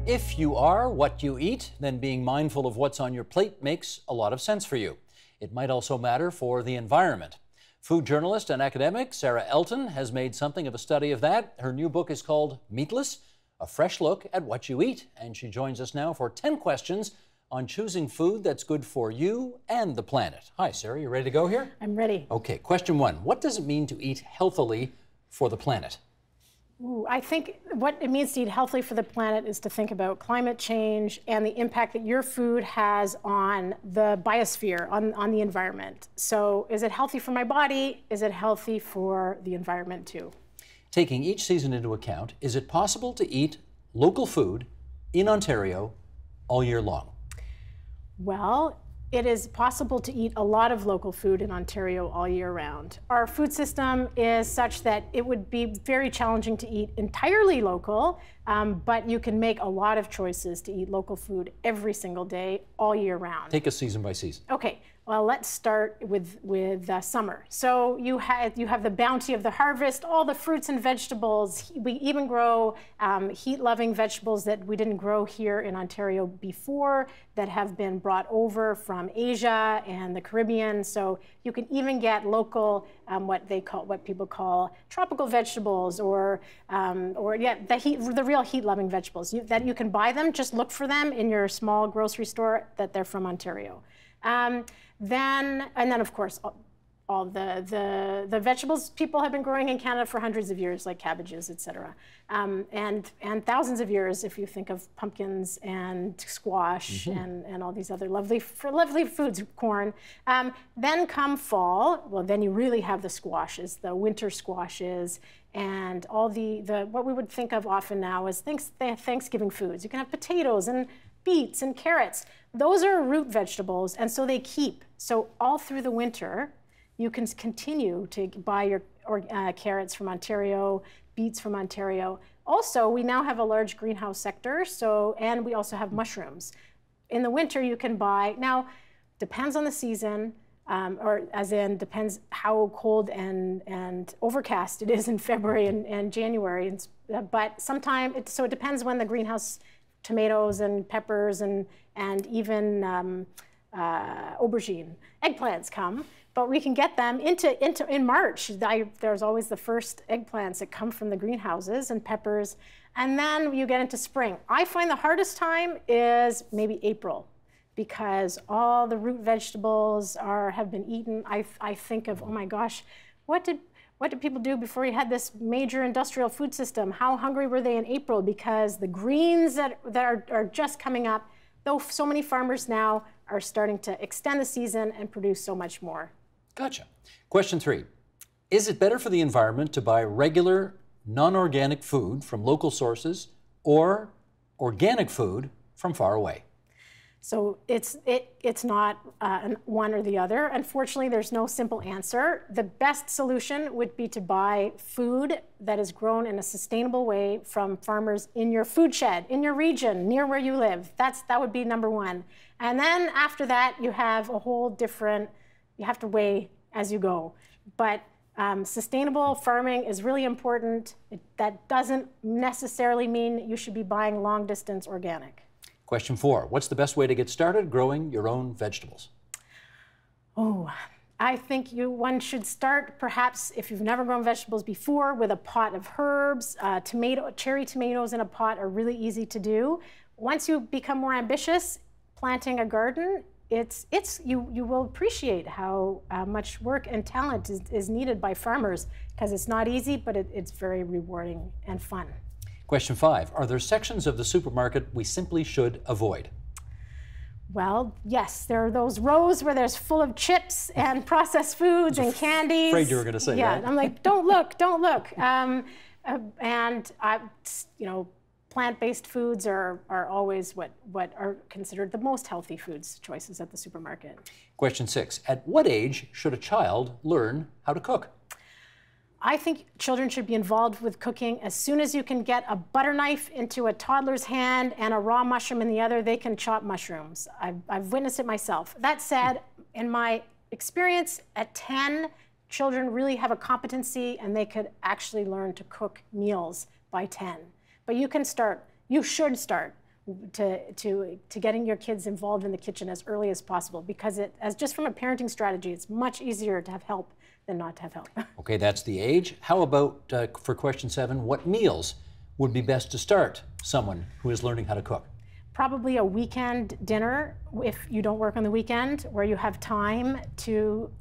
If you are what you eat, then being mindful of what's on your plate makes a lot of sense for you. It might also matter for the environment. Food journalist and academic Sarah Elton has made something of a study of that. Her new book is called Meatless, a fresh look at what you eat. And she joins us now for 10 questions on choosing food that's good for you and the planet. Hi, Sarah, you ready to go here? I'm ready. Okay, question one. What does it mean to eat healthily for the planet? I think what it means to eat healthily for the planet is to think about climate change and the impact that your food has on the biosphere, on the environment. So is it healthy for my body? Is it healthy for the environment too? Taking each season into account, is it possible to eat local food in Ontario all year long? Well, it is possible to eat a lot of local food in Ontario all year round. Our food system is such that it would be very challenging to eat entirely local, but you can make a lot of choices to eat local food every single day, all year round. Take us season by season. Okay, well, let's start with summer. So you have the bounty of the harvest, all the fruits and vegetables. We even grow heat-loving vegetables that we didn't grow here in Ontario before, that have been brought over from Asia and the Caribbean. So you can even get local, what people call tropical vegetables, or the real heat-loving vegetables. That you can buy them. Just look for them in your small grocery store that they're from Ontario. Then of course, all the vegetables people have been growing in Canada for hundreds of years, like cabbages, etc. And thousands of years if you think of pumpkins and squash and all these other lovely foods, corn. Then come fall, well, then you really have the squashes, the winter squashes, and all the what we would think of often now as Thanksgiving foods. You can have potatoes and beets and carrots. Those are root vegetables, and so they keep. So all through the winter, you can continue to buy your carrots from Ontario, beets from Ontario. Also, we now have a large greenhouse sector, and we also have mushrooms. In the winter, you can buy, now, depends on the season, depends how cold and overcast it is in February and January. But so it depends when the greenhouse tomatoes and peppers and even aubergine, eggplants come, but we can get them in March. There's always the first eggplants that come from the greenhouses and peppers, and then you get into spring. I find the hardest time is maybe April, because all the root vegetables have been eaten. I think of, oh my gosh, what did people do before we had this major industrial food system? How hungry were they in April? Because the greens that are just coming up, though so many farmers now are starting to extend the season and produce so much more. Gotcha. Question 3. Is it better for the environment to buy regular, non-organic food from local sources or organic food from far away? So it's not one or the other. Unfortunately, there's no simple answer. The best solution would be to buy food that is grown in a sustainable way from farmers in your food shed, in your region, near where you live. That would be number one. And then after that, you have a whole different, you have to weigh as you go. But sustainable farming is really important. That doesn't necessarily mean you should be buying long distance organic. Question 4. What's the best way to get started growing your own vegetables? Oh, I think one should start, perhaps, if you've never grown vegetables before, with a pot of herbs. Cherry tomatoes in a pot are really easy to do. Once you become more ambitious, planting a garden, you will appreciate how much work and talent is needed by farmers, because it's not easy, but it's very rewarding and fun. Question 5. Are there sections of the supermarket we simply should avoid? Well, yes, there are those rows where there's full of chips and processed foods and candies. Afraid you were going to say that. Yeah, I'm like, don't look, don't look. Plant-based foods are always what are considered the most healthy foods choices at the supermarket. Question 6. At what age should a child learn how to cook? I think children should be involved with cooking. As soon as you can get a butter knife into a toddler's hand and a raw mushroom in the other, they can chop mushrooms. I've witnessed it myself. That said, in my experience, at 10, children really have a competency and they could actually learn to cook meals by 10. But you can start, you should start to getting your kids involved in the kitchen as early as possible, because as just from a parenting strategy, it's much easier to have help than not to have help. Okay, that's the age. How about for question 7, what meals would be best to start someone who is learning how to cook? Probably a weekend dinner, if you don't work on the weekend, where you have time to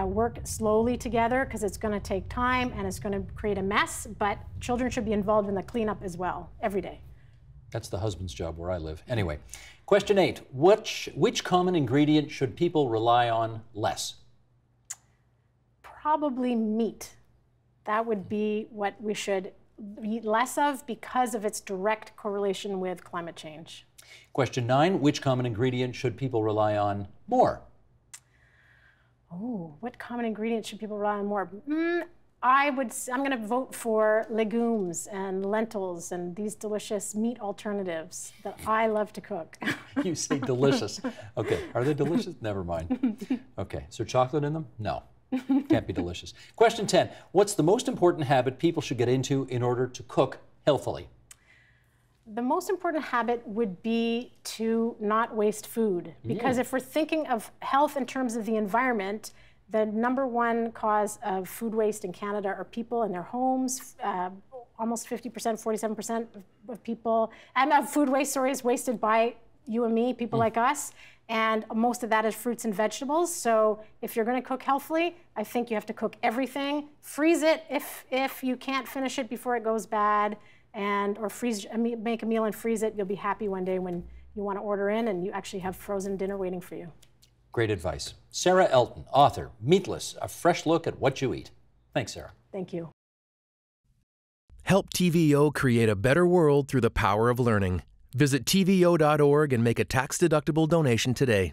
work slowly together, because it's going to take time and it's going to create a mess, but children should be involved in the cleanup as well, every day. That's the husband's job where I live. Anyway, question 8, which common ingredient should people rely on less? Probably meat. That would be what we should eat less of, because of its direct correlation with climate change. Question 9, which common ingredient should people rely on more? Oh, what common ingredient should people rely on more? I'm going to vote for legumes and lentils and these delicious meat alternatives that I love to cook. You say delicious. Okay, are they delicious? Never mind. Okay, is there chocolate in them? No, can't be delicious. Question 10, what's the most important habit people should get into in order to cook healthily? The most important habit would be to not waste food, because if we're thinking of health in terms of the environment, the #1 cause of food waste in Canada are people in their homes. Almost 50%, 47% of people, and of food waste, is wasted by you and me, people like us. And most of that is fruits and vegetables. So if you're going to cook healthily, I think you have to cook everything. Freeze it if you can't finish it before it goes bad, or make a meal and freeze it. You'll be happy one day when you want to order in and you actually have frozen dinner waiting for you. Great advice. Sarah Elton, author, Meatless, a fresh look at what you eat. Thanks, Sarah. Thank you. Help TVO create a better world through the power of learning. Visit TVO.org and make a tax-deductible donation today.